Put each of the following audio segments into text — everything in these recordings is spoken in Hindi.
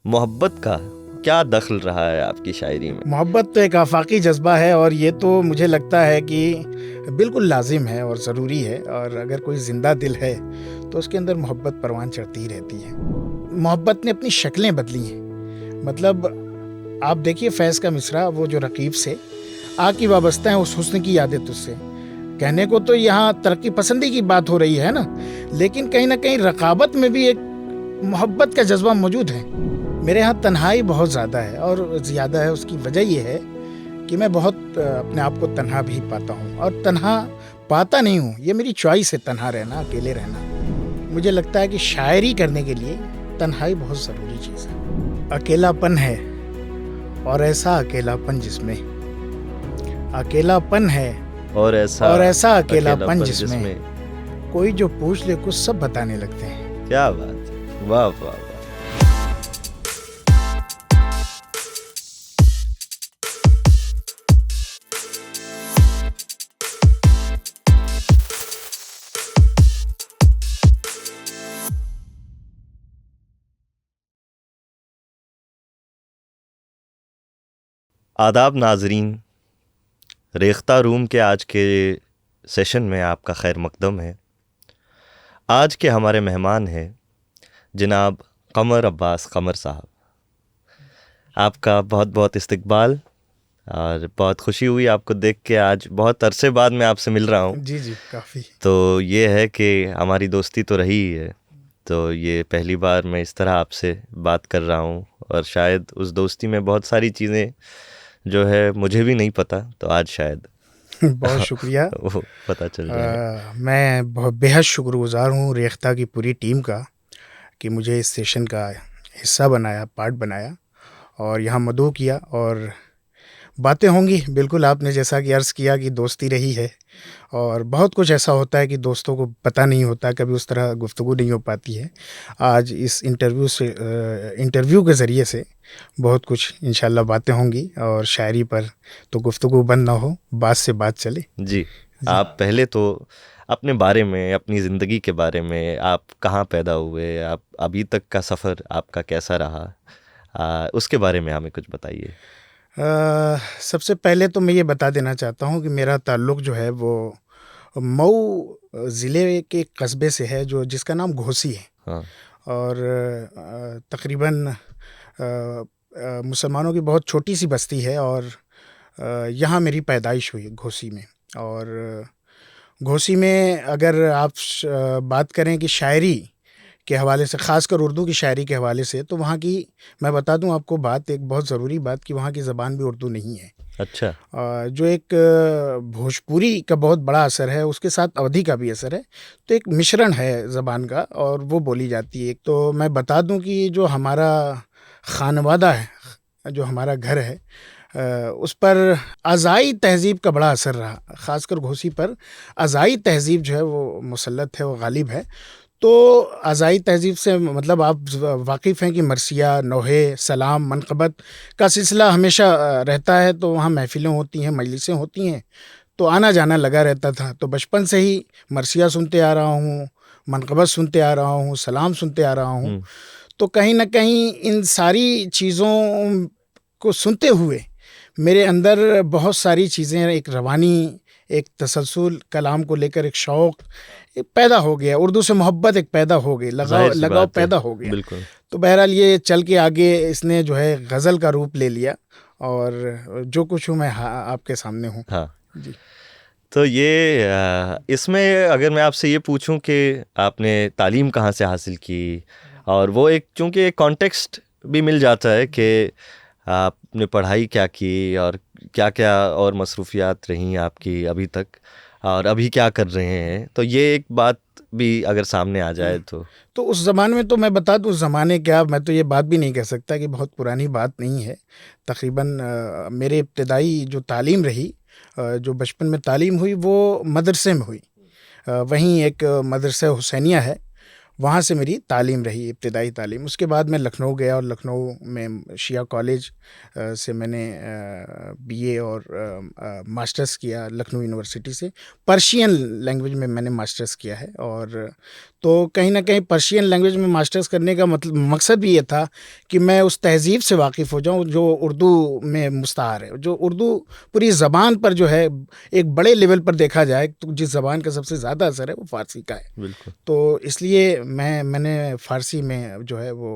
मोहब्बत का क्या दखल रहा है आपकी शायरी में? मोहब्बत तो एक आफाकी जज्बा है और ये तो मुझे लगता है कि बिल्कुल लाजिम है और ज़रूरी है। और अगर कोई ज़िंदा दिल है तो उसके अंदर मोहब्बत परवान चढ़ती ही रहती है। मोहब्बत ने अपनी शक्लें बदली हैं। मतलब आप देखिए फैज़ का मिसरा, वो जो रकीब से आ की वाबस्ता है उस हुस्न की यादें तुझसे। कहने को तो यहाँ तरक्की पसंदी की बात हो रही है ना, लेकिन कहीं ना कहीं रकाबत में भी एक मोहब्बत का जज्बा मौजूद है। मेरे यहाँ तन्हाई बहुत ज़्यादा है और ज़्यादा है, उसकी वजह ये है कि मैं बहुत अपने आप को तन्हा भी पाता हूँ और तन्हा पाता नहीं हूँ। ये मेरी चॉइस है, तन्हा रहना, अकेले रहना। मुझे लगता है कि शायरी करने के लिए तन्हाई बहुत ज़रूरी चीज़ है। अकेलापन है और ऐसा अकेलापन जिसमें, अकेलापन है और ऐसा अकेलापन अकेलापन जिसमें कोई जो पूछ ले कुछ सब बताने लगते हैं। क्या बात है, वाह वाह वाह। आदाब नाजरीन, रेख्ता रूम के आज के सेशन में आपका खैर मकदम है। आज के हमारे मेहमान हैं जनाब कमर अब्बास कमर साहब। आपका बहुत बहुत इस्तकबाल और बहुत खुशी हुई आपको देख के। आज बहुत अरसे बाद मैं आपसे मिल रहा हूँ। जी जी, काफ़ी। तो ये है कि हमारी दोस्ती तो रही ही है, तो ये पहली बार मैं इस तरह आपसे बात कर रहा हूँ और शायद उस दोस्ती में बहुत सारी चीज़ें जो है मुझे भी नहीं पता, तो आज शायद बहुत शुक्रिया। वो पता चल जाए। मैं बहुत बेहद शुक्रगुज़ार हूँ रेख्ता की पूरी टीम का कि मुझे इस सेशन का हिस्सा बनाया, पार्ट बनाया और यहाँ मदऊ किया। और बातें होंगी, बिल्कुल आपने जैसा कि अर्ज़ किया कि दोस्ती रही है और बहुत कुछ ऐसा होता है कि दोस्तों को पता नहीं होता, कभी उस तरह गुफ्तगू नहीं हो पाती है। आज इस इंटरव्यू के ज़रिए से बहुत कुछ इंशाल्लाह बातें होंगी और शायरी पर तो गुफ्तगू बंद ना हो, बात से बात चले। जी, जी। आप पहले तो अपने बारे में, अपनी ज़िंदगी के बारे में, आप कहाँ पैदा हुए, आप अभी तक का सफ़र आपका कैसा रहा, उसके बारे में हमें कुछ बताइए। सबसे पहले तो मैं ये बता देना चाहता हूँ कि मेरा ताल्लुक़ जो है वो मऊ ज़िले के एक कस्बे से है जो जिसका नाम घोसी है। हाँ। और तकरीबन मुसलमानों की बहुत छोटी सी बस्ती है और यहाँ मेरी पैदाइश हुई घोसी में। और घोसी में अगर आप बात करें कि शायरी के हवाले से, ख़ासकर उर्दू की शायरी के हवाले से, तो वहाँ की मैं बता दूँ आपको बात, एक बहुत ज़रूरी बात, कि वहाँ की ज़बान भी उर्दू नहीं है। अच्छा। जो एक भोजपुरी का बहुत बड़ा असर है, उसके साथ अवधी का भी असर है, तो एक मिश्रण है ज़बान का और वो बोली जाती है। तो मैं बता दूं कि जो हमारा खानवादा है, जो हमारा घर है, उस पर अज़ाई तहज़ीब का बड़ा असर रहा। ख़ासकर घोसी पर अज़ाई तहज़ीब जो है वो मुसल्लत है, वो गालिब है। तो अज़ाई तहज़ीब से मतलब आप वाकिफ़ हैं कि मरसिया, नोहे, सलाम, मनक़बत का सिलसिला हमेशा रहता है। तो वहाँ महफ़िलें होती हैं, मजलिसें होती हैं, तो आना जाना लगा रहता था। तो बचपन से ही मरसिया सुनते आ रहा हूँ, मनक़बत सुनते आ रहा हूँ, सलाम सुनते आ रहा हूँ। तो कहीं न कहीं इन सारी चीज़ों को सुनते हुए मेरे अंदर बहुत सारी चीज़ें, एक रवानी, एक तसलसल, कलाम को लेकर एक शौक़ एक पैदा हो गया। उर्दू से मोहब्बत एक पैदा हो गई, लगाव जाहिर सी लगाव बात है, पैदा हो गया। बिल्कुल। तो बहरहाल ये चल के आगे इसने जो है गज़ल का रूप ले लिया और जो कुछ हूँ मैं आपके सामने हूँ। हाँ, जी। तो ये इसमें अगर मैं आपसे ये पूछूं कि आपने तालीम कहाँ से हासिल की, और वो एक चूँकि एक कॉन्टेक्स्ट भी मिल जाता है कि आपने पढ़ाई क्या की और क्या क्या और मसरूफियात रहीं आपकी अभी तक, और अभी क्या कर रहे हैं, तो ये एक बात भी अगर सामने आ जाए तो उस ज़माने में तो मैं बता दूँ, उस ज़माने क्या, मैं तो ये बात भी नहीं कह सकता कि बहुत पुरानी बात नहीं है। तकरीबन मेरे इब्तदाई जो तालीम रही, जो बचपन में तालीम हुई, वो मदरसे में हुई। वहीं एक मदरसा हुसैनिया है, वहाँ से मेरी तालीम रही, इब्तदाई तालीम। उसके बाद मैं लखनऊ गया और लखनऊ में शिया कॉलेज से मैंने बीए और मास्टर्स किया लखनऊ यूनिवर्सिटी से। पर्शियन लैंग्वेज में मैंने मास्टर्स किया है। और तो कहीं ना कहीं पर्शियन लैंग्वेज में मास्टर्स करने का मतलब मकसद भी ये था कि मैं उस तहज़ीब से वाकिफ़ हो जाऊं जो उर्दू में मुस्तआर है, जो उर्दू पूरी ज़बान पर जो है एक बड़े लेवल पर देखा जाए तो जिस ज़बान का सबसे ज़्यादा असर है वो फ़ारसी का है। बिल्कुल। तो इसलिए मैंने फ़ारसी में जो है वो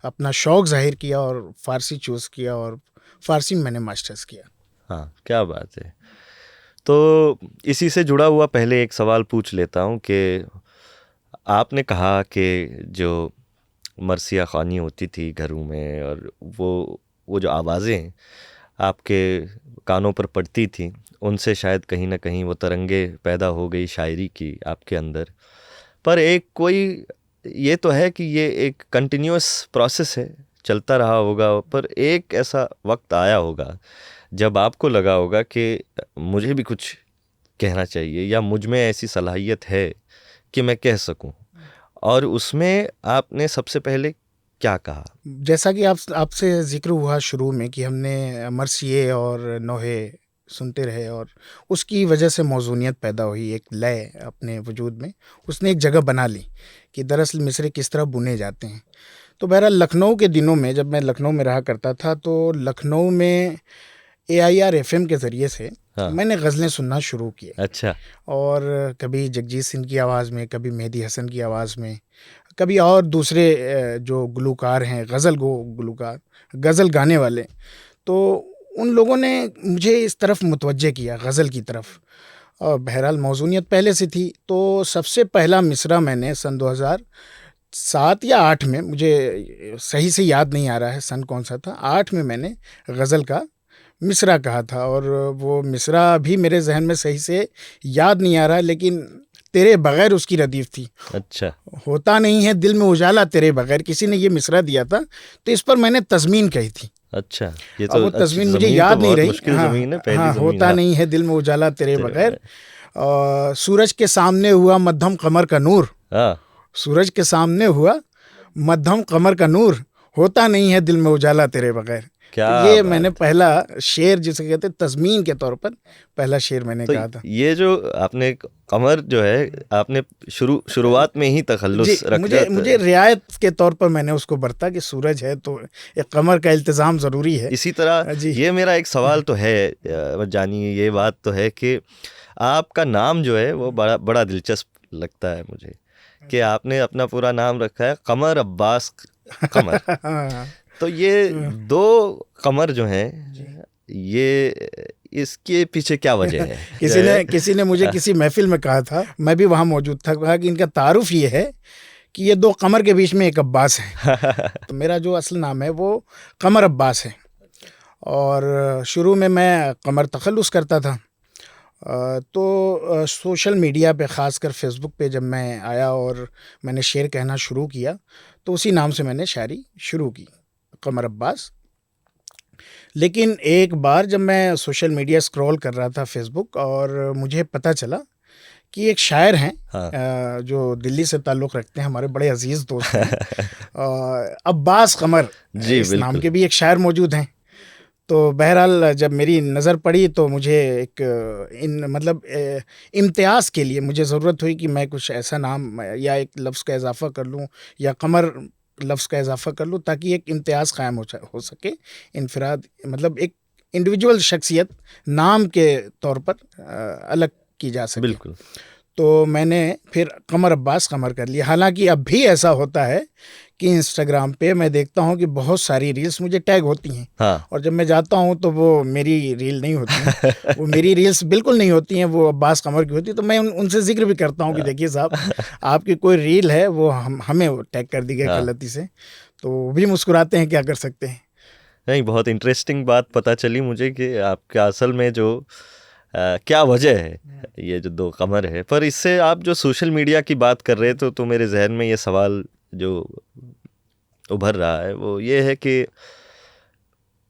अपना शौक़ ज़ाहिर किया और फ़ारसी चूज़ किया और फ़ारसी में मैंने मास्टर्स किया। हाँ, क्या बात है। तो इसी से जुड़ा हुआ पहले एक सवाल पूछ लेता हूँ कि आपने कहा कि जो मरसिया ख़्वानी होती थी घरों में और वो जो आवाज़ें आपके कानों पर पड़ती थी, उनसे शायद कहीं न कहीं वो तरंगे पैदा हो गई शायरी की आपके अंदर। पर एक कोई ये तो है कि ये एक कंटिन्यूअस प्रोसेस है, चलता रहा होगा, पर एक ऐसा वक्त आया होगा जब आपको लगा होगा कि मुझे भी कुछ कहना चाहिए या मुझ में ऐसी सलाहियत है कि मैं कह सकूं, और उसमें आपने सबसे पहले क्या कहा? जैसा कि आपसे ज़िक्र हुआ शुरू में कि हमने मरसिए और नोहे सुनते रहे और उसकी वजह से मौज़ूनियत पैदा हुई, एक लय अपने वजूद में उसने एक जगह बना ली कि दरअसल मिसरे किस तरह बुने जाते हैं। तो बहरहाल लखनऊ के दिनों में जब मैं लखनऊ में रहा करता था तो लखनऊ में AIR FM के ज़रिए से हाँ। मैंने गज़लें सुनना शुरू किए अच्छा। और कभी जगजीत सिंह की आवाज़ में, कभी मेहदी हसन की आवाज़ में, कभी और दूसरे जो गुलकार हैं गुलकार गज़ल गाने वाले, तो उन लोगों ने मुझे इस तरफ मुतवज्जे किया गज़ल की तरफ। और बहरहाल मौज़ूनियत पहले से थी। तो सबसे पहला मिसरा मैंने सन 2007 या 8 में, मुझे सही से याद नहीं आ रहा है सन कौन सा था, 8 में मैंने गज़ल का मिसरा कहा था और वो मिसरा भी मेरे जहन में सही से याद नहीं आ रहा है, लेकिन तेरे बगैर उसकी रदीफ थी। अच्छा। होता नहीं है दिल में उजाला तेरे बगैर, किसी ने ये मिसरा दिया था, तो इस पर मैंने तज़मीन कही थी। अच्छा, ये अब तो वो अच्छी तज़मीन मुझे ज़मीन, तो याद नहीं बहुत रही। मुश्किल हाँ ज़मीन है, पहली हाँ, ज़मीन। होता हाँ, नहीं है दिल में उजाला तेरे तेरे बगैर, बगैर। सूरज के सामने हुआ मध्यम कमर का नूर, हाँ, सूरज के सामने हुआ मध्यम कमर का नूर, होता नहीं है दिल में उजाला तेरे बगैर। क्या तो ये मैंने बात। पहला शेर जिसे कहते हैं तज़मीन के तौर पर पहला शेर मैंने तो कहा था। ये जो आपने कमर जो है आपने शुरुआत में ही जी, तखल्लुस रख मुझे जाता मुझे है। रियायत के तौर पर मैंने उसको बरता कि सूरज है तो एक कमर का इल्तिज़ाम ज़रूरी है। इसी तरह जी। ये मेरा एक सवाल तो है, जानिए ये बात तो है कि आपका नाम जो है वो बड़ा बड़ा दिलचस्प लगता है मुझे कि आपने अपना पूरा नाम रखा है कमर अब्बास कमर। हाँ, तो ये दो कमर जो हैं, ये इसके पीछे क्या वजह है? किसी ने मुझे किसी महफ़िल में कहा था, मैं भी वहाँ मौजूद था, कहा कि इनका तारुफ़ ये है कि ये 2 कमर के बीच में एक अब्बास है। तो मेरा जो असल नाम है वो कमर अब्बास है और शुरू में मैं कमर तखल्लुस करता था। तो सोशल मीडिया पे ख़ासकर फ़ेसबुक पे जब मैं आया और मैंने शेर कहना शुरू किया, तो उसी नाम से मैंने शायरी शुरू की, कमर अब्बास। लेकिन एक बार जब मैं सोशल मीडिया स्क्रॉल कर रहा था फ़ेसबुक और मुझे पता चला कि एक शायर हैं हाँ। जो दिल्ली से ताल्लुक़ रखते हैं, हमारे बड़े अज़ीज़ दोस्त हैं अब्बास कमर, जी, इस नाम बिल्कुल। के भी एक शायर मौजूद हैं। तो बहरहाल जब मेरी नज़र पड़ी तो मुझे एक इम्तियाज़ के लिए मुझे ज़रूरत हुई कि मैं कुछ ऐसा नाम या एक लफ्ज़ का इज़ाफ़ा कर लूँ या कमर लफ्ज़ का इज़ाफ़ा कर लूँ ताकि एक इम्तियाज़ क़ायम हो सके, इनफ़िराद मतलब एक इंडिविजुअल शख्सियत नाम के तौर पर अलग की जा सके। बिल्कुल। तो मैंने फिर कमर अब्बास कमर कर लिया। हालाँकि अब भी ऐसा होता है कि इंस्टाग्राम पे मैं देखता हूँ कि बहुत सारी रील्स मुझे टैग होती हैं। हाँ। और जब मैं जाता हूँ तो वो मेरी रील नहीं होती हैं। वो मेरी रील्स बिल्कुल नहीं होती हैं, वो अब्बास कमर की होती है। तो मैं उनसे ज़िक्र भी करता हूँ कि देखिए साहब, आपकी कोई रील है वो हमें वो टैग कर दी गई हाँ। गलती से। तो वो भी मुस्कुराते हैं, क्या कर सकते हैं। नहीं, बहुत इंटरेस्टिंग बात पता चली मुझे कि आपका असल में जो क्या वजह है ये जो 2 कमर है। पर इससे आप जो सोशल मीडिया की बात कर रहे थे तो मेरे जहन में ये सवाल जो उभर रहा है वो ये है कि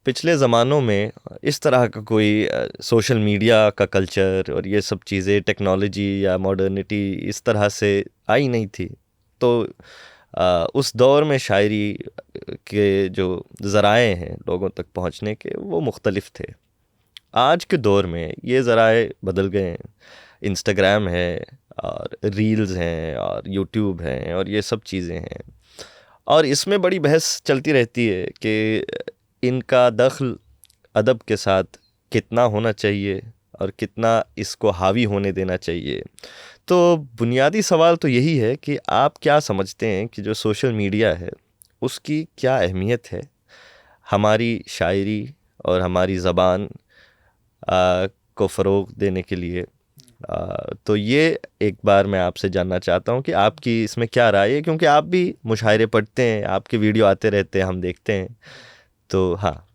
पिछले ज़मानों में इस तरह का कोई सोशल मीडिया का कल्चर और ये सब चीज़ें, टेक्नोलॉजी या मॉडर्निटी इस तरह से आई नहीं थी। तो उस दौर में शायरी के जो ज़राए हैं लोगों तक पहुंचने के, वो मुख्तलिफ थे। आज के दौर में ये ज़राए बदल गए हैं। इंस्टाग्राम है और रील्स हैं और यूट्यूब हैं और ये सब चीज़ें हैं, और इसमें बड़ी बहस चलती रहती है कि इनका दखल अदब के साथ कितना होना चाहिए और कितना इसको हावी होने देना चाहिए। तो बुनियादी सवाल तो यही है कि आप क्या समझते हैं कि जो सोशल मीडिया है उसकी क्या अहमियत है हमारी शायरी और हमारी ज़बान को फ़रोग़ देने के लिए? तो ये एक बार मैं आपसे जानना चाहता हूँ कि आपकी इसमें क्या राय है, क्योंकि आप भी मुशायरे पढ़ते हैं, आपके वीडियो आते रहते हैं, हम देखते हैं। तो हाँ,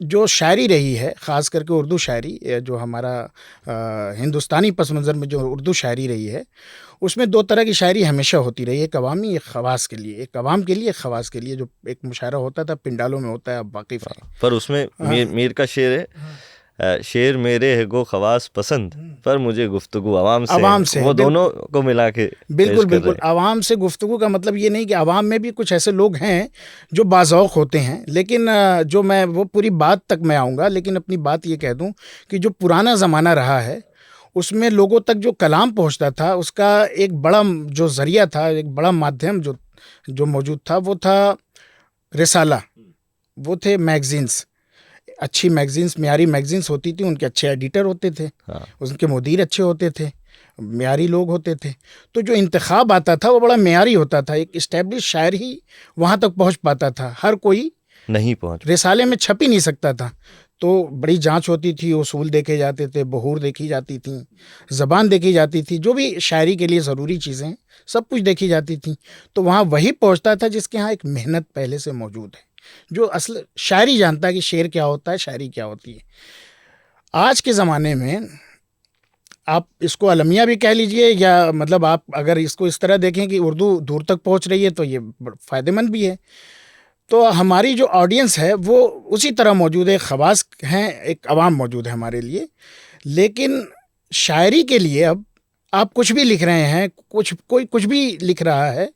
जो शायरी रही है, ख़ास करके उर्दू शायरी, जो हमारा हिंदुस्तानी पस मंज़र में जो उर्दू शायरी रही है, उसमें दो तरह की शायरी हमेशा होती रही है, एक अवामी, एक ख़वास के लिए, एक अवाम के लिए, एक ख़वास के लिए। जो एक मुशायरा होता था पिंडालों में होता है, आप वाकिफ़ हैं। पर उसमें मीर का शेर है, शेर मेरे है गो खवास पसंद, पर मुझे गुफ्तगू अवाम से वो दोनों को मिला के बिल्कुल बिल्कुल। अवाम से गुफ्तगू का मतलब ये नहीं कि अवाम में भी कुछ ऐसे लोग हैं जो बाज़ौक़ होते हैं, लेकिन जो मैं वो पूरी बात तक मैं आऊँगा, लेकिन अपनी बात ये कह दूँ कि जो पुराना ज़माना रहा है उसमें लोगों तक जो कलाम पहुँचता था, उसका एक बड़ा जो ज़रिया था, एक बड़ा माध्यम जो मौजूद था, वो था रिसाला, वो थे मैगज़ीन्स। अच्छी मैगज़ीन्स, म्यारी मैगज़ीन्स होती थी, उनके अच्छे एडिटर होते थे, उनके मुदीर अच्छे होते थे, म्यारी लोग होते थे। तो जो इंतखाब आता था वो बड़ा म्यारी होता था, एक इस्टेब्लिश शायर ही वहाँ तक पहुँच पाता था, हर कोई नहीं पहुँच, रिसाले में छप ही नहीं सकता था। तो बड़ी जांच होती थी, उसूल देखे जाते थे, बहूर देखी जाती थी, ज़बान देखी जाती थी, जो भी शायरी के लिए ज़रूरी चीज़ें सब कुछ देखी जाती थी। तो वहाँ वही पहुँचता था जिसके यहाँ एक मेहनत पहले से मौजूद है, जो असल शायरी जानता है कि शेर क्या होता है, शायरी क्या होती है। आज के ज़माने में आप इसको अलमिया भी कह लीजिए, या मतलब आप अगर इसको इस तरह देखें कि उर्दू दूर तक पहुंच रही है, तो ये फ़ायदेमंद भी है। तो हमारी जो ऑडियंस है वो उसी तरह मौजूद है, ख़वास हैं, एक अवाम मौजूद है हमारे लिए। लेकिन शायरी के लिए अब आप कुछ भी लिख रहे हैं, कोई कुछ भी लिख रहा है,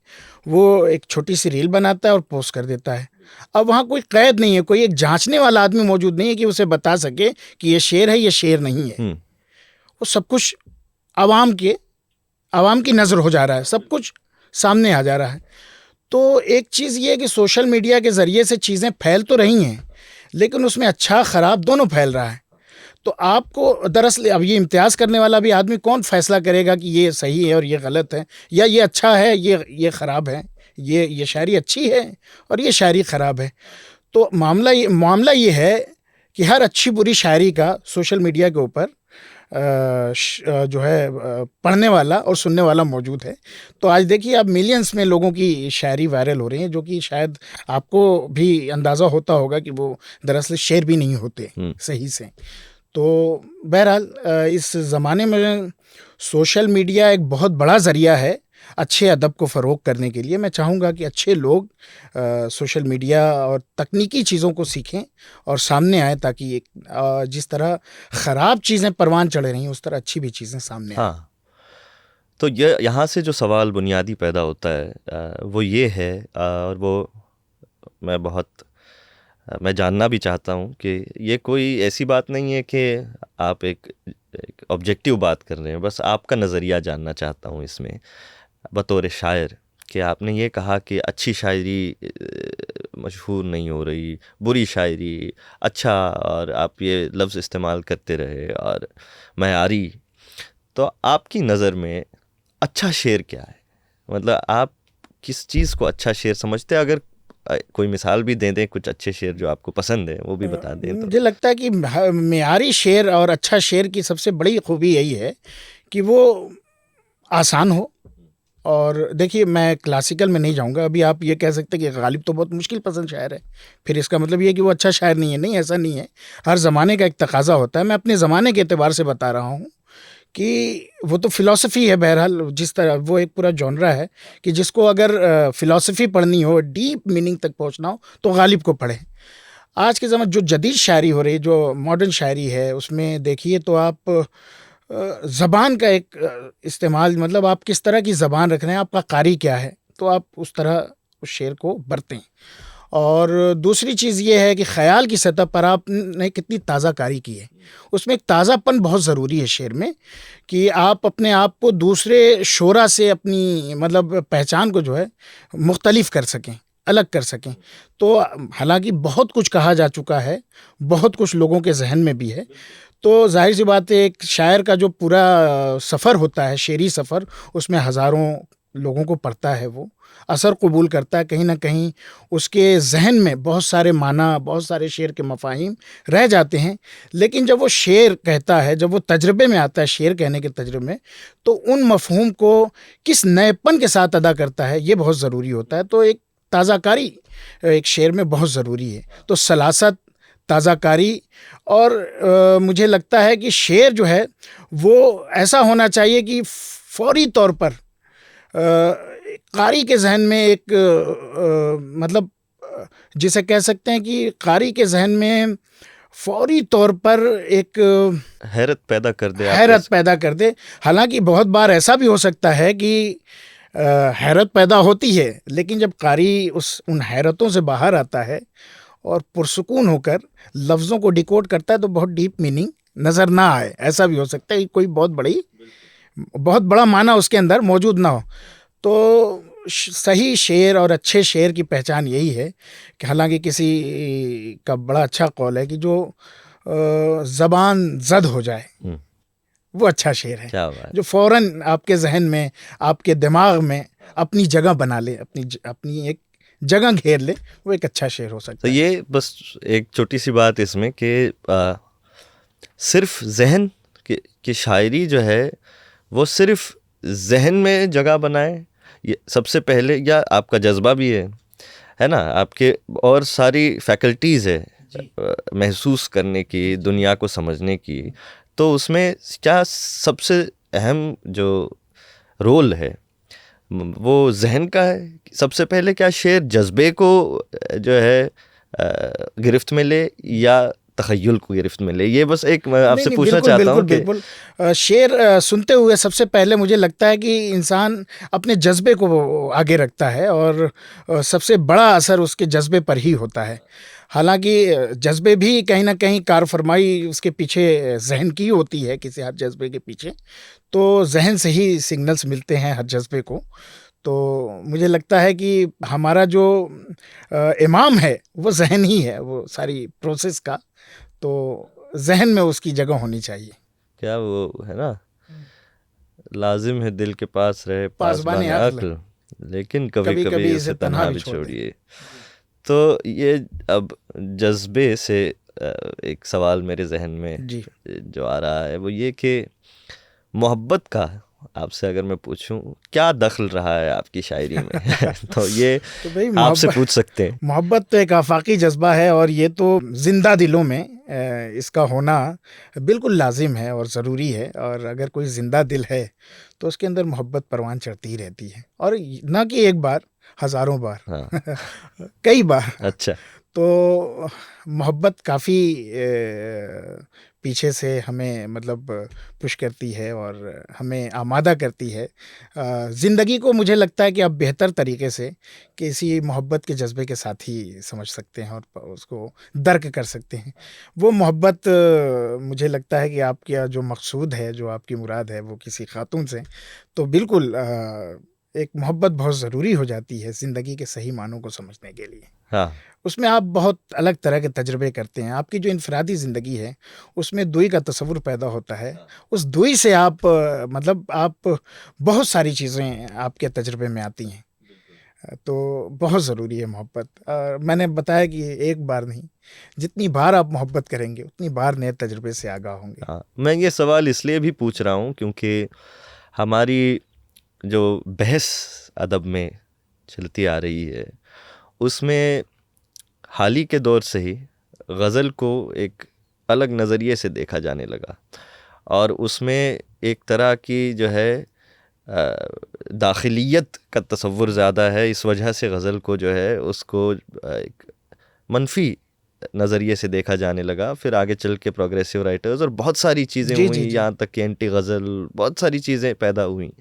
वो एक छोटी सी रील बनाता है और पोस्ट कर देता है। अब वहाँ कोई कैद नहीं है, कोई एक जांचने वाला आदमी मौजूद नहीं है कि उसे बता सके कि ये शेर है, ये शेर नहीं है। वो सब कुछ आवाम की नज़र हो जा रहा है, सब कुछ सामने आ जा रहा है। तो एक चीज़ ये है कि सोशल मीडिया के ज़रिए से चीज़ें फैल तो रही हैं, लेकिन उसमें अच्छा ख़राब दोनों फैल रहा है। तो आपको दरअसल अब ये इम्तियाज़ करने वाला भी आदमी कौन फैसला करेगा कि ये सही है और ये गलत है, या ये अच्छा है, ये ख़राब है, ये शायरी अच्छी है और ये शायरी ख़राब है। तो मामला ये है कि हर अच्छी बुरी शायरी का सोशल मीडिया के ऊपर जो है पढ़ने वाला और सुनने वाला मौजूद है। तो आज देखिए, आप मिलियंस में लोगों की शायरी वायरल हो रही है, जो कि शायद आपको भी अंदाज़ा होता होगा कि वो दरअसल शेर भी नहीं होते सही से। तो बहरहाल इस ज़माने में सोशल मीडिया एक बहुत बड़ा ज़रिया है अच्छे अदब को फ़रोग़ करने के लिए। मैं चाहूँगा कि अच्छे लोग सोशल मीडिया और तकनीकी चीज़ों को सीखें और सामने आए, ताकि एक जिस तरह ख़राब चीज़ें परवान चढ़ रही हैं, उस तरह अच्छी भी चीज़ें सामने आएँ। हाँ, तो ये यहाँ से जो सवाल बुनियादी पैदा होता है वो ये है, और वो मैं जानना भी चाहता हूँ कि ये कोई ऐसी बात नहीं है कि आप एक ऑब्जेक्टिव बात कर रहे हैं, बस आपका नज़रिया जानना चाहता हूँ इसमें बतौर शायर, कि आपने ये कहा कि अच्छी शायरी मशहूर नहीं हो रही, बुरी शायरी अच्छा, और आप ये लफ्ज़ इस्तेमाल करते रहे, और मयारी। तो आपकी नज़र में अच्छा शेर क्या है? मतलब आप किस चीज़ को अच्छा शेर समझते हैं? अगर कोई मिसाल भी दे दें कुछ अच्छे शेर जो आपको पसंद है, वो भी बता दें। तो मुझे लगता है कि मेयारी शेर और अच्छा शेर की सबसे बड़ी खूबी यही है कि वो आसान हो। और देखिए, मैं क्लासिकल में नहीं जाऊंगा अभी। आप ये कह सकते हैं कि गालिब तो बहुत मुश्किल पसंद शायर है, फिर इसका मतलब ये है कि वो अच्छा शायर नहीं है। नहीं, ऐसा नहीं है। हर ज़माने का एक तकाज़ा होता है। मैं अपने ज़माने के एतबार से बता रहा हूँ कि वो तो फ़िलॉसफ़ी है। बहरहाल जिस तरह वो एक पूरा जॉनरा है कि जिसको अगर फ़िलॉसफ़ी पढ़नी हो, डीप मीनिंग तक पहुँचना हो, तो गालिब को पढ़ें। आज के ज़माने जो जदीद शायरी हो रही है, जो मॉडर्न शायरी है, उसमें देखिए तो आप ज़बान का एक इस्तेमाल, मतलब आप किस तरह की ज़बान रख रहे हैं, आपका कारी क्या है, तो आप उस तरह उस शेर को बरतें। और दूसरी चीज़ ये है कि ख़याल की सतह पर आपने कितनी ताज़ाकारी की है। उसमें एक ताज़ापन बहुत ज़रूरी है शेर में, कि आप अपने आप को दूसरे शोरा से अपनी मतलब पहचान को जो है मुख्तलिफ कर सकें, अलग कर सकें। तो हालांकि बहुत कुछ कहा जा चुका है, बहुत कुछ लोगों के जहन में भी है, तो जाहिर सी बात है एक शायर का जो पूरा सफ़र होता है, शेरी सफ़र, उसमें हज़ारों लोगों को पढ़ता है, वो असर कबूल करता है। कहीं ना कहीं उसके जहन में बहुत सारे माना, बहुत सारे शेर के मफाहिम रह जाते हैं, लेकिन जब वो शेर कहता है, जब वो तजर्बे में आता है, शेर कहने के तजर्बे में, तो उन मफहूम को किस नएपन के साथ अदा करता है, ये बहुत ज़रूरी होता है। तो एक ताज़ाकारी एक शेर में बहुत ज़रूरी है। तो सलासत, ताज़ाकारी, और मुझे लगता है कि शेर जो है वो ऐसा होना चाहिए कि फौरी तौर पर कारी के जहन में एक मतलब जिसे कह सकते हैं कि कारी के जहन में फौरी तौर पर एक हैरत पैदा कर दे, हैरत पैदा कर दे। हालांकि बहुत बार ऐसा भी हो सकता है कि हैरत पैदा होती है, लेकिन जब कारी उन हैरतों से बाहर आता है और पुरसुकून होकर लफ्ज़ों को डिकोड करता है, तो बहुत डीप मीनिंग नज़र ना आए। ऐसा भी हो सकता है कि कोई बहुत बड़ा माना उसके अंदर मौजूद ना हो। तो सही शेर और अच्छे शेर की पहचान यही है कि हालांकि किसी का बड़ा अच्छा कौल है कि जो ज़बान जद हो जाए वो अच्छा शेर है। जो फ़ौरन आपके जहन में, आपके दिमाग में अपनी जगह बना ले, अपनी एक जगह घेर ले, वो एक अच्छा शेर हो सकता है। तो ये बस एक छोटी सी बात इसमें कि सिर्फ जहन की शायरी जो है वो सिर्फ जहन में जगह बनाए ये सबसे पहले, या आपका जज्बा भी है ना, आपके और सारी फैकल्टीज़ है महसूस करने की, दुनिया को समझने की, तो उसमें क्या सबसे अहम जो रोल है वो जहन का है? सबसे पहले क्या शेर जज्बे को जो है गिरफ्त में ले या तख़य्युल को गिरफ्त में ले? ये बस एक मैं आपसे पूछना चाहता हूँ। बिल्कुल शेर सुनते हुए सबसे पहले मुझे लगता है कि इंसान अपने जज्बे को आगे रखता है और सबसे बड़ा असर उसके जज्बे पर ही होता है। हालांकि जज्बे भी कहीं ना कहीं कारफरमाई उसके पीछे जहन की होती है, किसी हर जज्बे के पीछे तो जहन से ही सिग्नल्स मिलते हैं हर जज्बे को। तो मुझे लगता है कि हमारा जो इमाम है वो जहन ही है, वो सारी प्रोसेस का, तो जहन में उसकी जगह होनी चाहिए। क्या वो है ना, लाजिम है दिल के पास रहे पासबान अक्ल, लेकिन कभी कभी उसे तन्हा भी छोड़िए। तो ये अब जज्बे से एक सवाल मेरे जहन में जो आ रहा है वो ये कि मोहब्बत का आपसे अगर मैं पूछूं क्या दखल रहा है आपकी शायरी में तो ये तो आपसे पूछ सकते हैं। मोहब्बत तो एक आफाकी जज्बा है और ये तो जिंदा दिलों में इसका होना बिल्कुल लाजिम है और ज़रूरी है। और अगर कोई जिंदा दिल है तो उसके अंदर मोहब्बत परवान चढ़ती ही रहती है, और ना कि एक बार, हज़ारों बार। हाँ। कई बार। अच्छा। तो मोहब्बत काफ़ी पीछे से हमें मतलब पुश करती है और हमें आमादा करती है ज़िंदगी को। मुझे लगता है कि आप बेहतर तरीके से किसी मोहब्बत के जज्बे के साथ ही समझ सकते हैं और उसको दर्क कर सकते हैं। वो मोहब्बत मुझे लगता है कि आपका जो मकसूद है, जो आपकी मुराद है वो किसी खातून से, तो बिल्कुल एक मोहब्बत बहुत ज़रूरी हो जाती है ज़िंदगी के सही मानों को समझने के लिए। हाँ। उसमें आप बहुत अलग तरह के तजर्बे करते हैं। आपकी जो इनफरादी ज़िंदगी है उसमें दुई का तसव्वुर पैदा होता है। उस दुई से आप मतलब आप बहुत सारी चीज़ें आपके तजर्बे में आती हैं, तो बहुत ज़रूरी है मोहब्बत। मैंने बताया कि एक बार नहीं, जितनी बार आप मोहब्बत करेंगे उतनी बार नए तजर्बे से आगाह होंगे। हाँ, मैं ये सवाल इसलिए भी पूछ रहा हूँ क्योंकि हमारी जो बहस अदब में चलती आ रही है उसमें हाल ही के दौर से ही गज़ल को एक अलग नज़रिए से देखा जाने लगा और उसमें एक तरह की जो है दाखिलियत का तसव्वुर ज़्यादा है। इस वजह से गज़ल को जो है उसको एक मनफी नज़रिए से देखा जाने लगा। फिर आगे चल के प्रोग्रेसिव राइटर्स और बहुत सारी चीज़ें हुई, यहाँ तक कि एंटी गज़ल, बहुत सारी चीज़ें पैदा हुई।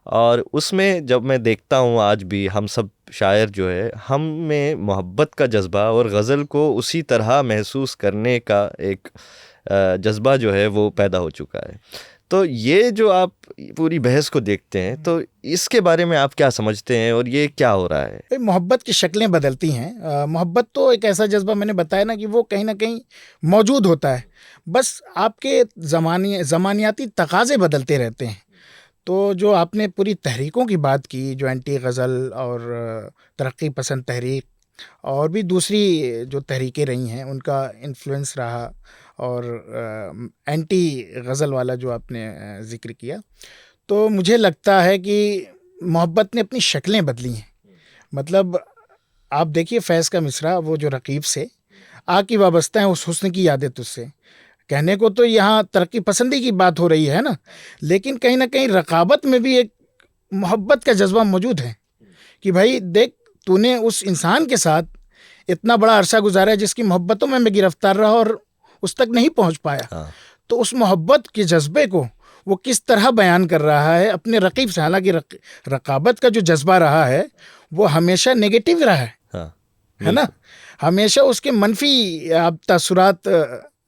और उसमें जब मैं देखता हूँ आज भी हम सब शायर जो है, हम में मोहब्बत का जज्बा और गज़ल को उसी तरह महसूस करने का एक जज्बा जो है वो पैदा हो चुका है। तो ये जो आप पूरी बहस को देखते हैं, तो इसके बारे में आप क्या समझते हैं और ये क्या हो रहा है? भाई मोहब्बत की शक्लें बदलती हैं। मोहब्बत तो एक ऐसा जज्बा, मैंने बताया ना, कि वो कहीं ना कहीं मौजूद होता है, बस आपके ज़मानियाती तकाज़े बदलते रहते हैं। तो जो आपने पूरी तहरीकों की बात की, जो एंटी गज़ल और तरक्की पसंद तहरीक और भी दूसरी जो तहरीकें रही हैं, उनका इन्फ्लुएंस रहा, और एंटी गज़ल वाला जो आपने ज़िक्र किया, तो मुझे लगता है कि मोहब्बत ने अपनी शक्लें बदली हैं। मतलब आप देखिए फैज़ का मिसरा, वो जो रकीब से आ की वाबस्ता है उस हुस्न की यादें तुझसे, कहने को तो यहाँ तरक्की पसंदी की बात हो रही है ना, लेकिन कहीं ना कहीं रकाबत में भी एक मोहब्बत का जज्बा मौजूद है कि भाई देख, तूने उस इंसान के साथ इतना बड़ा अरसा गुजारा है जिसकी मोहब्बतों में मैं गिरफ्तार रहा और उस तक नहीं पहुंच पाया। हाँ, तो उस मोहब्बत के जज्बे को वो किस तरह बयान कर रहा है अपने रकीब से। हालांकि रकाबत का जो जज्बा रहा है वो हमेशा नेगेटिव रहा हाँ, है ना, हमेशा उसके मनफी आप तासुरात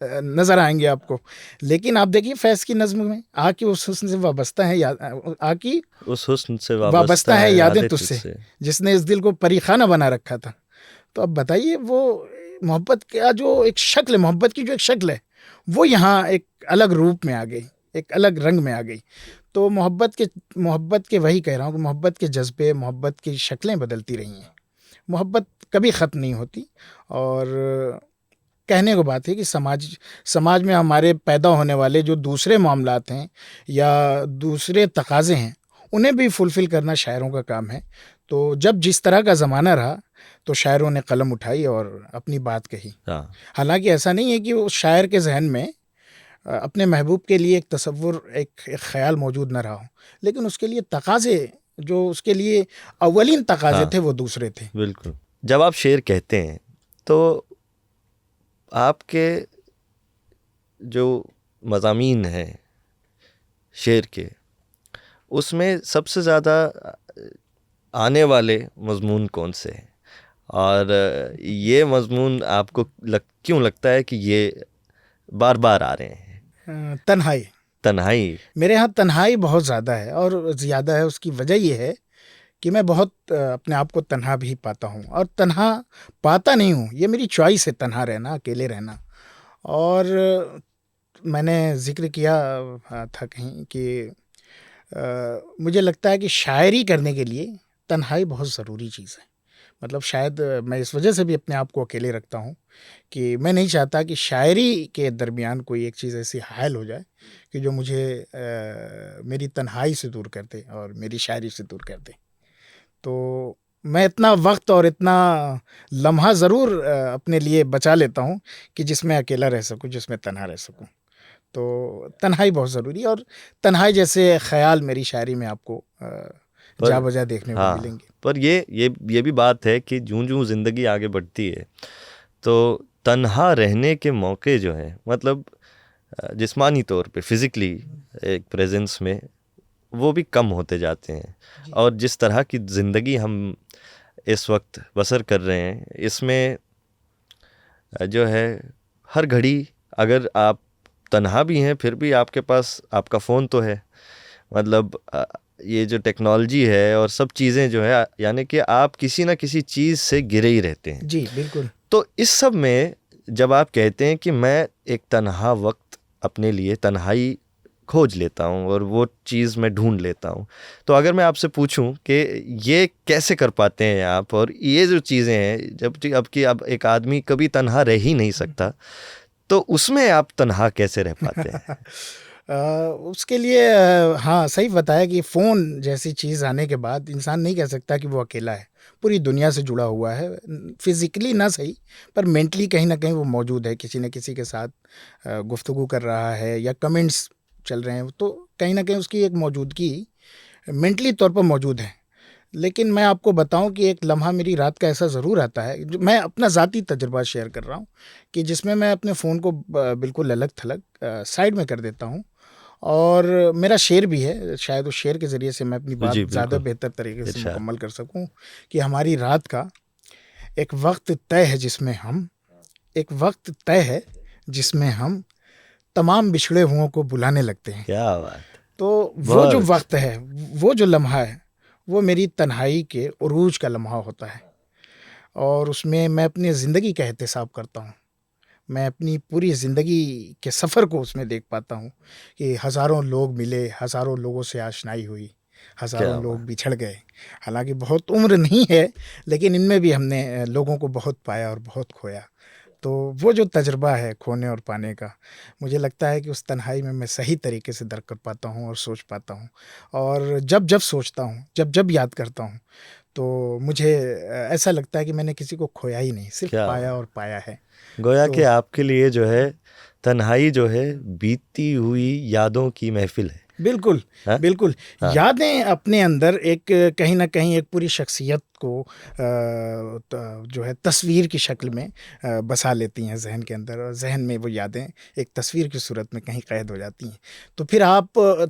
नजर आएंगे आपको। लेकिन आप देखिए फैज़ की नज्म में आ की उस हुस्न से वाबस्ता है आ की उस हुस्न से वाबस्ता है यादें तुझसे, तुझसे। जिसने इस दिल को परीखाना बना रखा था। तो अब बताइए, वो मोहब्बत का जो एक शक्ल है, मोहब्बत की जो एक शक्ल है, वो यहाँ एक अलग रूप में आ गई, एक अलग रंग में आ गई। तो मोहब्बत के वही कह रहा हूँ कि मोहब्बत के जज्बे, मोहब्बत की शक्लें बदलती रही हैं। मोहब्बत कभी ख़त्म नहीं होती। और कहने को बात है कि समाज में हमारे पैदा होने वाले जो दूसरे मामलात हैं या दूसरे तकाज़े हैं, उन्हें भी फुलफ़िल करना शायरों का काम है। तो जब जिस तरह का ज़माना रहा, तो शायरों ने कलम उठाई और अपनी बात कही। हाँ, हालांकि ऐसा नहीं है कि उस शायर के जहन में अपने महबूब के लिए एक तसव्वुर, एक ख्याल मौजूद न रहा हो, लेकिन उसके लिए तकाज़े, जो उसके लिए अव्वलीन तकाज़े हाँ, थे, वो दूसरे थे। बिल्कुल। जब आप शेर कहते हैं तो आपके जो मज़ामीन हैं शेर के, उसमें सबसे ज़्यादा आने वाले मज़मून कौन से हैं? और ये मज़मून आपको क्यों लगता है कि ये बार बार आ रहे हैं? तन्हाई, तन्हाई। मेरे यहाँ तन्हाई बहुत ज़्यादा है, और ज़्यादा है उसकी वजह ये है कि मैं बहुत अपने आप को तन्हा भी पाता हूँ, और तन्हा पाता नहीं हूँ, ये मेरी चॉइस है, तन्हा रहना, अकेले रहना। और मैंने ज़िक्र किया था कहीं कि मुझे लगता है कि शायरी करने के लिए तन्हाई बहुत ज़रूरी चीज़ है। मतलब शायद मैं इस वजह से भी अपने आप को अकेले रखता हूँ कि मैं नहीं चाहता कि शायरी के दरमियान कोई एक चीज़ ऐसी हायल हो जाए कि जो मुझे मेरी तन्हाई से दूर कर दे और मेरी शायरी से दूर कर दे। तो मैं इतना वक्त और इतना लम्हा ज़रूर अपने लिए बचा लेता हूँ कि जिसमें अकेला रह सकूँ, जिसमें तन्हा रह सकूँ। तो तन्हाई बहुत ज़रूरी है, और तन्हाई जैसे ख़याल मेरी शायरी में आपको जा बजा देखने को मिलेंगे। पर ये भी बात है कि जूं ज़िंदगी आगे बढ़ती है तो तन्हा रहने के मौके जो हैं, मतलब जिस्मानी तौर पे फिज़िकली एक प्रेजेंस में, वो भी कम होते जाते हैं। और जिस तरह की ज़िंदगी हम इस वक्त बसर कर रहे हैं, इसमें जो है हर घड़ी अगर आप तन्हा भी हैं फिर भी आपके पास आपका फ़ोन तो है। मतलब ये जो टेक्नोलॉजी है और सब चीज़ें जो है, यानी कि आप किसी ना किसी चीज़ से घिरे ही रहते हैं। जी बिल्कुल। तो इस सब में जब आप कहते हैं कि मैं एक तन्हा वक्त अपने लिए तन्हाई खोज लेता हूँ और वो चीज़ मैं ढूंढ लेता हूँ, तो अगर मैं आपसे पूछूं कि ये कैसे कर पाते हैं आप, और ये जो चीज़ें हैं जबकि अब एक आदमी कभी तन्हा रह ही नहीं सकता, तो उसमें आप तन्हा कैसे रह पाते हैं? उसके लिए हाँ, सही बताया कि फ़ोन जैसी चीज़ आने के बाद इंसान नहीं कह सकता कि वो अकेला है, पूरी दुनिया से जुड़ा हुआ है। फिज़िकली ना सही, पर मेंटली कहीं ना कहीं वो मौजूद है, किसी न किसी के साथ गुफ्तगू कर रहा है या कमेंट्स चल रहे हैं, तो कहीं ना कहीं उसकी एक मौजूदगी मेंटली तौर पर मौजूद है। लेकिन मैं आपको बताऊं कि एक लम्हा मेरी रात का ऐसा ज़रूर आता है, जो मैं अपना ज़ाती तजुर्बा शेयर कर रहा हूं, कि जिसमें मैं अपने फ़ोन को बिल्कुल अलग थलग साइड में कर देता हूं और मेरा शेर भी है, शायद उस शेर के ज़रिए से मैं अपनी बात जी ज़्यादा बिल्कुल, बेहतर तरीके से इरशाद। मुकम्मल कर सकूं कि हमारी रात का एक वक्त तय है जिसमें हम एक वक्त तय है जिसमें हम तमाम बिछड़े हुओं को बुलाने लगते हैं। क्या बात, तो वो बहुत जो अच्छा। वक्त है, वो जो लम्हा है, वो मेरी तन्हाई के उरूज का लम्हा होता है और उसमें मैं अपनी ज़िंदगी का एहतिसाब करता हूँ। मैं अपनी पूरी ज़िंदगी के सफ़र को उसमें देख पाता हूँ कि हज़ारों लोग मिले, हज़ारों लोगों से आशनाई हुई, हज़ारों क्या लोग बात, बिछड़ गए। हालाँकि बहुत उम्र नहीं है, लेकिन इनमें भी हमने लोगों को बहुत पाया और बहुत खोया। तो वो जो तजुर्बा है खोने और पाने का, मुझे लगता है कि उस तन्हाई में मैं सही तरीके से दर्क कर पाता हूँ और सोच पाता हूँ। और जब-जब सोचता हूँ, जब-जब याद करता हूँ, तो मुझे ऐसा लगता है कि मैंने किसी को खोया ही नहीं, सिर्फ़ क्या पाया बात। और पाया है। गोया कि तो आपके लिए जो है तन्हाई जो है बीती हुई यादों की महफिल है। बिल्कुल, हाँ बिल्कुल। हाँ। यादें अपने अंदर एक कहीं न कहीं एक पूरी शख्सियत को जो है तस्वीर की शक्ल में बसा लेती हैं ज़हन के अंदर और ज़हन में वो यादें एक तस्वीर की सूरत में कहीं कैद हो जाती हैं। तो फिर आप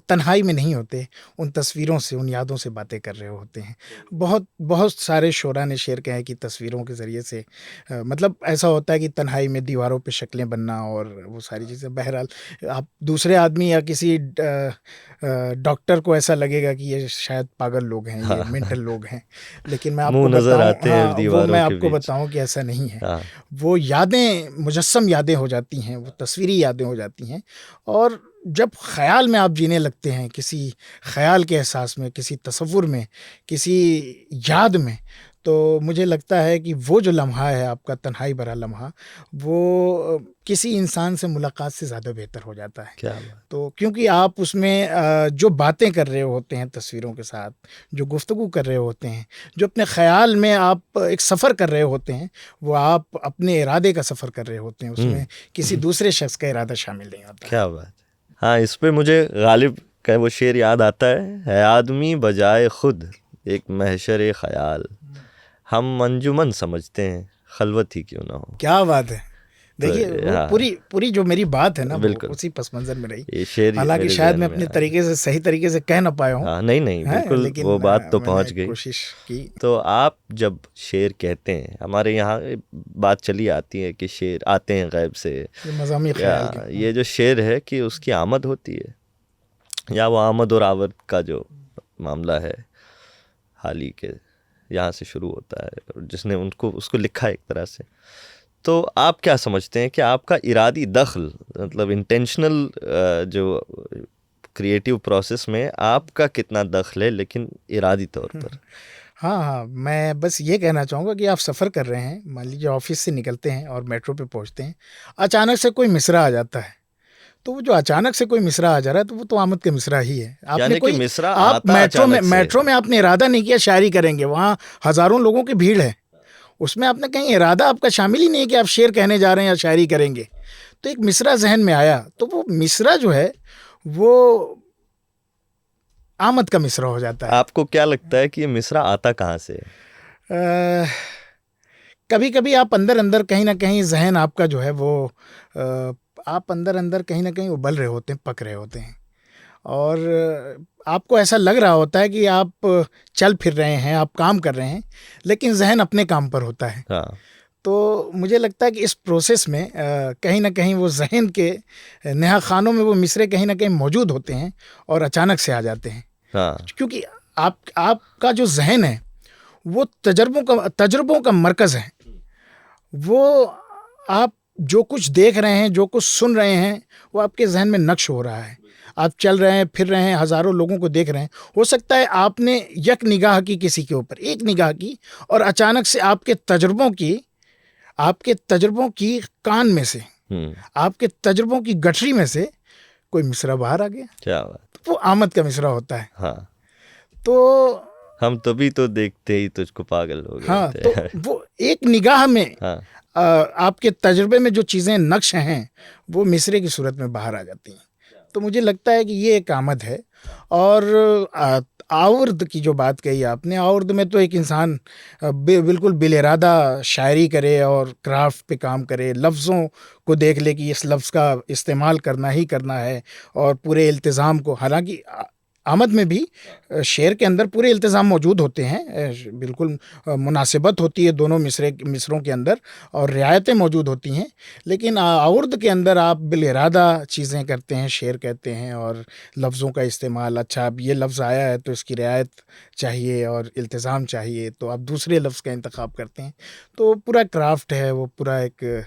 तन्हाई में नहीं होते, उन तस्वीरों से, उन यादों से बातें कर रहे होते हैं। बहुत बहुत सारे शोरा ने शेर कहे कि तस्वीरों के ज़रिए से मतलब ऐसा होता है कि तन्हाई में दीवारों पे शक्लें बनना और वो सारी चीज़ें। बहरहाल आप दूसरे आदमी या किसी डॉक्टर को ऐसा लगेगा कि ये शायद पागल लोग हैं, ये हाँ मेंटल लोग हैं। लेकिन मैं आपको मुंह नजर बताऊँ, आते हैं हाँ, वो दीवारों मैं के आपको बीच। बताऊँ कि ऐसा नहीं है। हाँ वो यादें मुजस्सम यादें हो जाती हैं, वो तस्वीरी यादें हो जाती हैं और जब ख़याल में आप जीने लगते हैं, किसी ख़याल के एहसास में, किसी तसव्वुर में, किसी याद में, तो मुझे लगता है कि वो जो लम्हा है आपका तन्हाई भरा लम्हा, वो किसी इंसान से मुलाकात से ज़्यादा बेहतर हो जाता है। क्या बात। तो क्योंकि आप उसमें जो बातें कर रहे होते हैं तस्वीरों के साथ, जो गुफ्तगू कर रहे होते हैं, जो अपने ख़याल में आप एक सफ़र कर रहे होते हैं, वो आप अपने इरादे का सफ़र कर रहे होते हैं, उसमें किसी दूसरे शख़्स का इरादा शामिल नहीं होता है। क्या बात। हाँ इस पे मुझे गालिब का वो शेर याद आता है आदमी बजाए खुद एक महशर ख़याल, हम अंजुमन समझते हैं खलवत ही क्यों ना हो। क्या बात है! तो देखिए, वो हाँ पूरी पूरी जो मेरी बात है ना, वो बिल्कुल, उसी पस मंज़र में रही। ये शेर हालाँकि मेरे शायद जहन मैं में अपने आया। तरीके से सही तरीके से कह ना पाया हूँ, हाँ नहीं नहीं हैं, बिल्कुल वो लेकिन बात तो मैंने पहुंच गई। कोशिश की। तो आप जब शेर कहते हैं, हमारे यहाँ बात चली आती है कि शेर आते हैं गैब से, ये मज़ामी या ख़याल के। ये जो शेर है कि उसकी आमद होती है, या वो आमद और आवद का जो मामला है हाल ही के यहाँ से शुरू होता है, और जिसने उनको उसको लिखा है एक तरह से। तो आप क्या समझते हैं कि आपका इरादी दखल, मतलब इंटेंशनल जो क्रिएटिव प्रोसेस में आपका कितना दखल है, लेकिन इरादी तौर पर? हाँ, हाँ, मैं बस ये कहना चाहूँगा कि आप सफ़र कर रहे हैं, मान लीजिए ऑफ़िस से निकलते हैं और मेट्रो पे पहुँचते हैं, अचानक से कोई मिसरा आ जाता है। तो वो जो अचानक से कोई मिसरा आ जा रहा है, तो वो तो आमद का मिसरा ही है। आपने यानी कि कोई मिसरा आप आता अचानक से। मेट्रो में आपने इरादा नहीं किया शायरी करेंगे, वहाँ हज़ारों लोगों की भीड़ है। उसमें आपने कहीं इरादा आपका शामिल ही नहीं है कि आप शेर कहने जा रहे हैं या शायरी करेंगे। तो एक मिसरा ज़हन में आया, तो वो मिसरा जो है, वो आमद का मिसरा हो जाता है। आपको क्या लगता है कि ये मिसरा आता कहाँ से है? अ, कभी-कभी आप अंदर-अंदर कहीं न कहीं ज़हन आपका जो है वो आप अंदर-अंदर कहीं न कहीं उबल रहे होते हैं, पक रहे होते हैं और आपको ऐसा लग रहा होता है कि आप चल फिर रहे हैं, आप काम कर रहे हैं, लेकिन ज़हन अपने काम पर होता है। हाँ तो मुझे लगता है कि इस प्रोसेस में कहीं न कहीं वो ज़हन के नेहा ख़ानों में वो मिसरे कहीं न कहीं मौजूद होते हैं और अचानक से आ जाते हैं। हाँ क्योंकि आपका जो ज़हन है, वो तजुर्बों का मरकज़ है। वो आप जो कुछ देख रहे हैं, जो कुछ सुन रहे हैं, वो आपके ज़हन में नक्श हो रहा है। आप चल रहे हैं, फिर रहे हैं, हज़ारों लोगों को देख रहे हैं। हो सकता है आपने एक निगाह की किसी के ऊपर, एक निगाह की और अचानक से आपके तजुर्बों की कान में से, आपके तजुर्बों की गठरी में से कोई मिसरा बाहर आ गया। क्या बात। वो आमद का मिसरा होता है। हाँ तो हम तभी तो देखते ही तुझको पागल हो गए हाँ, थे। तो वो एक निगाह में हाँ आपके तजुर्बे में जो चीज़ें नक्श हैं, वो मिसरे की सूरत में बाहर आ जाती हैं। तो मुझे लगता है कि ये एक आमद है और आवर्द की जो बात कही आपने, आवर्द में तो एक इंसान बिल्कुल बिलिरादा शायरी करे और क्राफ्ट पे काम करे, लफ्ज़ों को देख ले कि इस लफ्ज़ का इस्तेमाल करना ही करना है, और पूरे इल्तिज़ाम को, हालांकि आमद में भी शेर के अंदर पूरे इल्तिज़ाम मौजूद होते हैं, बिल्कुल मुनासिबत होती है दोनों मिसरों के अंदर, और रियायतें मौजूद होती हैं, लेकिन आवर्द के अंदर आप बिलिरादा चीज़ें करते हैं, शेर कहते हैं, और लफ्ज़ों का इस्तेमाल, अच्छा अब ये लफ्ज़ आया है तो इसकी रियायत चाहिए और इल्तिज़ाम चाहिए, तो आप दूसरे लफ्ज़ का इंतखाब करते हैं। तो पूरा क्राफ्ट है, वो पूरा एक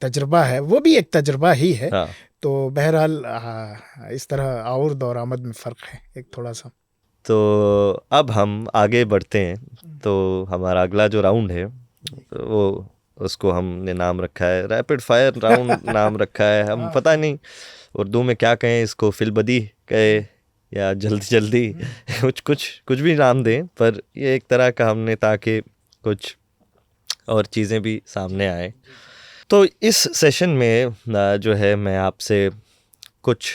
तजुर्बा है, वो भी एक तजुर्बा ही है। हाँ। तो बहरहाल इस तरह आवर्द और आमद में फ़र्क है एक थोड़ा सा। तो अब हम आगे बढ़ते हैं, तो हमारा अगला जो राउंड है वो, उसको हमने नाम रखा है रैपिड फायर राउंड नाम रखा है। हम पता नहीं उर्दू में क्या कहें इसको, फिलबदी कहे या जल्दी जल्दी कुछ भी नाम दें, पर ये एक तरह का हमने, ताकि कुछ और चीज़ें भी सामने आए। तो इस सेशन में जो है मैं आपसे कुछ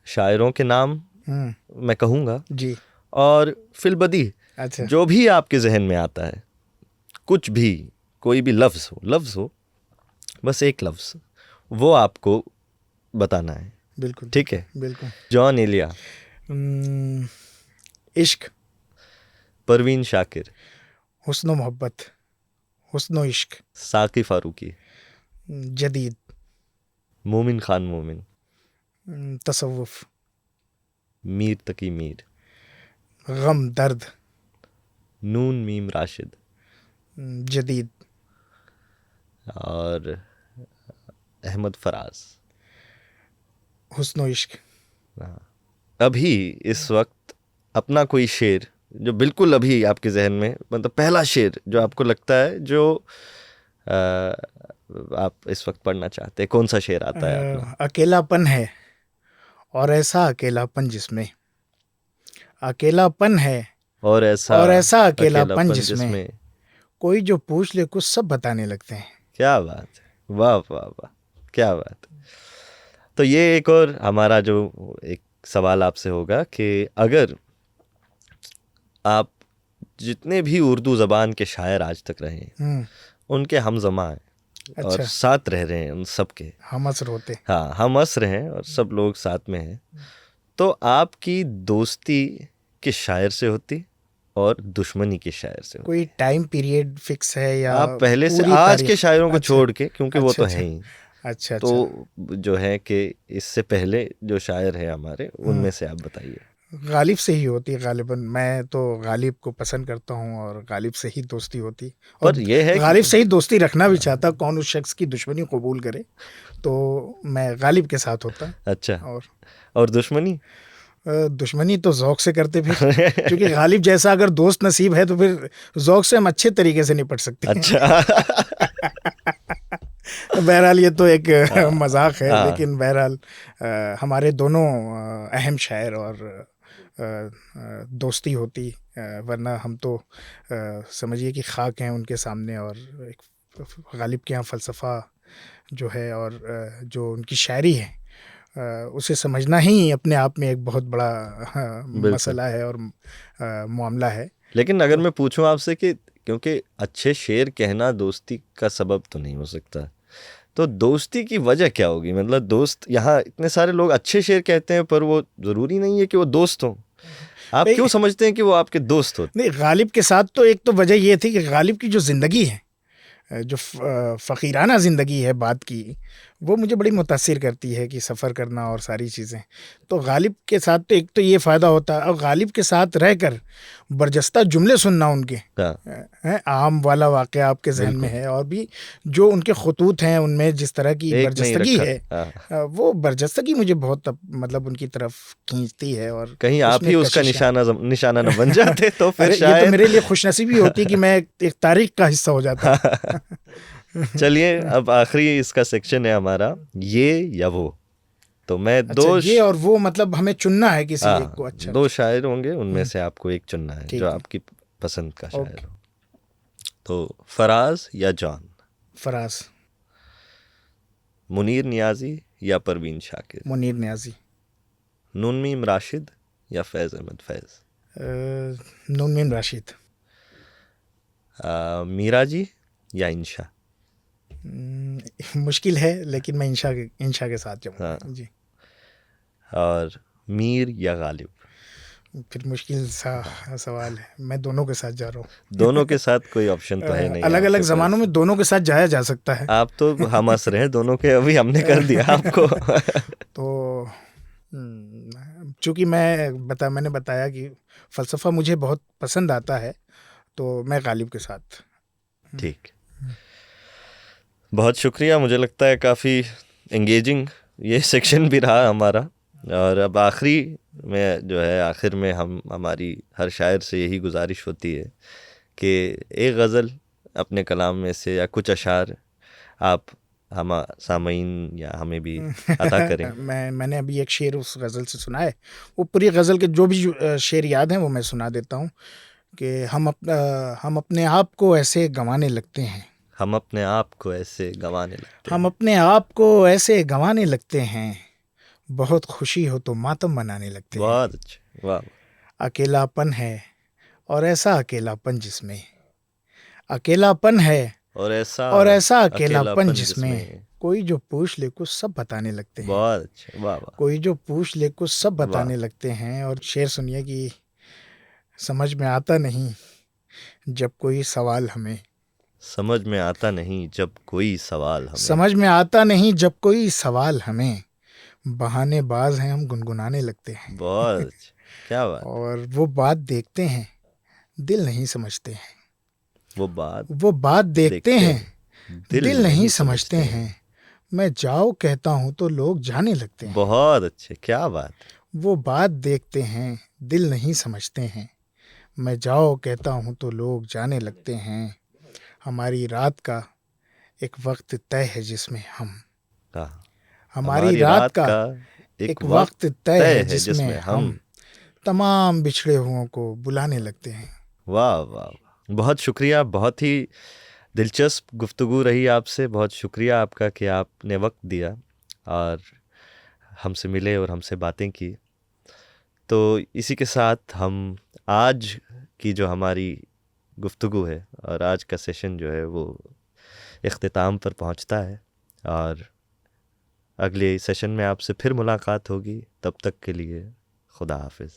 शायरों के नाम मैं कहूँगा जी, और फिलबदी अच्छा, जो भी आपके जहन में आता है, कुछ भी, कोई भी लफ्ज़ हो, बस एक लफ्ज़, वो आपको बताना है। बिल्कुल ठीक है? बिल्कुल। जॉन एलिया, इश्क, परवीन शाकिर, हुस्न मोहब्बत, हुस्न इश्क, साकी फारूकी, जदीद, मोमिन खान मोमिन, तसव्वुफ, मीर तकी मीर, गम दर्द, नून मीम राशिद, जदीद, और अहमद फराज। हुस्न इश्क। अभी इस वक्त अपना कोई शेर जो बिल्कुल अभी आपके जहन में, मतलब पहला शेर जो आपको लगता है, जो आप इस वक्त पढ़ना चाहते हैं, कौन सा शेर आता है अपना? अकेलापन है, और ऐसा अकेलापन जिसमें, अकेलापन है और ऐसा अकेलापन जिसमें कोई जो पूछ ले कुछ सब बताने लगते हैं। क्या बात है, वाह वाह वाह, क्या बात है। तो ये एक और हमारा जो एक सवाल आपसे होगा कि अगर आप जितने भी उर्दू ज़बान के शायर आज तक रहे हैं, उनके हमज़मा हैं, अच्छा, और साथ रह रहे हैं, उन सब के हम असर होते, हाँ, हम असर हैं और सब लोग साथ में हैं, तो आपकी दोस्ती किस शायर से होती और दुश्मनी किस शायर से होती? कोई टाइम पीरियड फिक्स है या आप पहले से पूरी आज तारीख? के शायरों को अच्छा, छोड़ के, क्योंकि वो अच्छा, तो हैं ही, अच्छा, तो जो है कि इससे पहले जो शायर हैं हमारे, उनमें से आप बताइए। गालिब से ही होती है गालिबन। मैं तो गालिब को पसंद करता हूँ और गालिब से ही दोस्ती होती, और पर ये है गालिब से ही दोस्ती रखना भी चाहता। कौन उस शख्स की दुश्मनी कबूल करे, तो मैं गालिब के साथ होता। अच्छा, और दुश्मनी? दुश्मनी तो ज़ौक से करते फिर, क्योंकि गालिब जैसा अगर दोस्त नसीब है तो फिर ज़ौक से हम अच्छे तरीके से निपट सकते हैं। अच्छा। बहरहाल ये तो एक मजाक है, लेकिन बहरहाल हमारे दोनों अहम शायर और दोस्ती होती, वरना हम तो समझिए कि खाक हैं उनके सामने। और एक गालिब के यहाँ फ़लसफ़ा जो है और जो उनकी शायरी है, उसे समझना ही अपने आप में एक बहुत बड़ा मसला है और मामला है। लेकिन अगर मैं पूछूं आपसे कि, क्योंकि अच्छे शेर कहना दोस्ती का सबब तो नहीं हो सकता, तो दोस्ती की वजह क्या होगी? मतलब दोस्त, यहाँ इतने सारे लोग अच्छे शेर कहते हैं, पर वो ज़रूरी नहीं है कि वो दोस्त हों। आप क्यों समझते हैं कि वो आपके दोस्त होते? नहीं, गालिब के साथ तो एक तो वजह ये थी कि गालिब की जो ज़िंदगी है, जो फ़कीराना ज़िंदगी है बात की, वो मुझे बड़ी मुतासिर करती है कि सफ़र करना और सारी चीज़ें। तो गालिब के साथ तो एक तो ये फ़ायदा होता है, और गालिब के साथ रहकर बरजस्ता जुमले सुनना उनके हैं, आम वाला वाक़या आपके जहन में है, और भी जो उनके ख़ुतूत हैं उनमें जिस तरह की बरजस्तगी है, वो बरजस्तगी मुझे बहुत मतलब उनकी तरफ खींचती है। और कहीं आप ही उसका निशाना न बन जाते तो फिर शायद ये तो मेरे लिए खुशनसीबी होती कि मैं एक तारीख का हिस्सा हो जाता। चलिए, अब आखिरी इसका सेक्शन है हमारा, ये या वो। तो मैं अच्छा, ये और वो, मतलब हमें चुनना है किसी एक को? अच्छा, दो शायर होंगे, उनमें से आपको एक चुनना है जो आपकी पसंद का शायर हो। तो फराज या जॉन? फराज। मुनीर नियाजी या परवीन शाकिर? मुनीर नियाजी। नून मीम राशिद या फैज़ अहमद फैज़? नून मीम राशिद। मीरा जी या इंशा? मुश्किल है, लेकिन मैं इंशा के साथ जाऊँगा हाँ। जी। और मीर या गालिब? फिर मुश्किल सा सवाल है, मैं दोनों के साथ जा रहा हूँ। दोनों के साथ कोई ऑप्शन तो है नहीं अलग अलग आपके ज़मानों पास। में दोनों के साथ जाया जा सकता है। आप तो हम हंस रहे हैं दोनों के, अभी हमने कर दिया आपको। तो चूँकि मैंने बताया कि फ़लसफ़ा मुझे बहुत पसंद आता है, तो मैं गालिब के साथ। ठीक, बहुत शुक्रिया। मुझे लगता है काफ़ी एंगेजिंग ये सेक्शन भी रहा हमारा। और अब आखिरी में जो है, आखिर में हमारी हर शायर से यही गुजारिश होती है कि एक गज़ल अपने कलाम में से या कुछ अशार आप हम सामईन या हमें भी अता करें। मैंने अभी एक शेर उस गज़ल से सुना है। वो पूरी गज़ल के जो भी शेर याद हैं वो मैं सुना देता हूँ कि हम अपने आप को ऐसे गंवाने लगते हैं। हम अपने आप को ऐसे गंवाने लगते हम हैं। अपने आप को ऐसे गंवाने लगते हैं, बहुत खुशी हो तो मातम मनाने लगते हैं। बहुत अच्छे, वाह। अकेलापन है, और ऐसा अकेलापन जिसमें, अकेलापन है और ऐसा अकेलापन जिसमें कोई जो पूछ ले कुछ सब बताने लगते हैं। बहुत अच्छे, वाह वाह। कोई जो पूछ ले कुछ सब वाह, बताने लगते हैं। और शेर सुनिए कि समझ में आता नहीं जब कोई सवाल हमें, समझ में आता नहीं जब कोई सवाल हमें, समझ में आता नहीं जब कोई सवाल हमें, बहाने बाज हैं हम गुनगुनाने लगते हैं। बहुत अच्छे, क्या बात। और वो बात देखते हैं, दिल नहीं समझते हैं। वो बात वो बात देखते देखते हैं, हैं, दिल नहीं समझते हैं। मैं जाओ कहता हूँ तो लोग जाने लगते हैं। बहुत अच्छे, क्या बात। वो बात देखते हैं, दिल नहीं समझते हैं। मैं जाओ कहता हूँ तो लोग जाने लगते हैं। हमारी रात का एक वक्त तय है जिसमें हम, कहा, हमारी हमारी रात रात का का एक एक वक्त वक्त तय तय है है जिसमें जिसमें हम तमाम बिछड़े हुओं को बुलाने लगते हैं। वाह वाह वाह। बहुत शुक्रिया, बहुत ही दिलचस्प गुफ्तगू रही आपसे। बहुत शुक्रिया आपका कि आपने वक्त दिया और हमसे मिले और हमसे बातें की। तो इसी के साथ हम आज की जो हमारी गुफ्तगू है और आज का सेशन जो है वो इख्तिताम पर पहुंचता है। और अगले सेशन में आपसे फिर मुलाकात होगी। तब तक के लिए खुदा हाफिज़।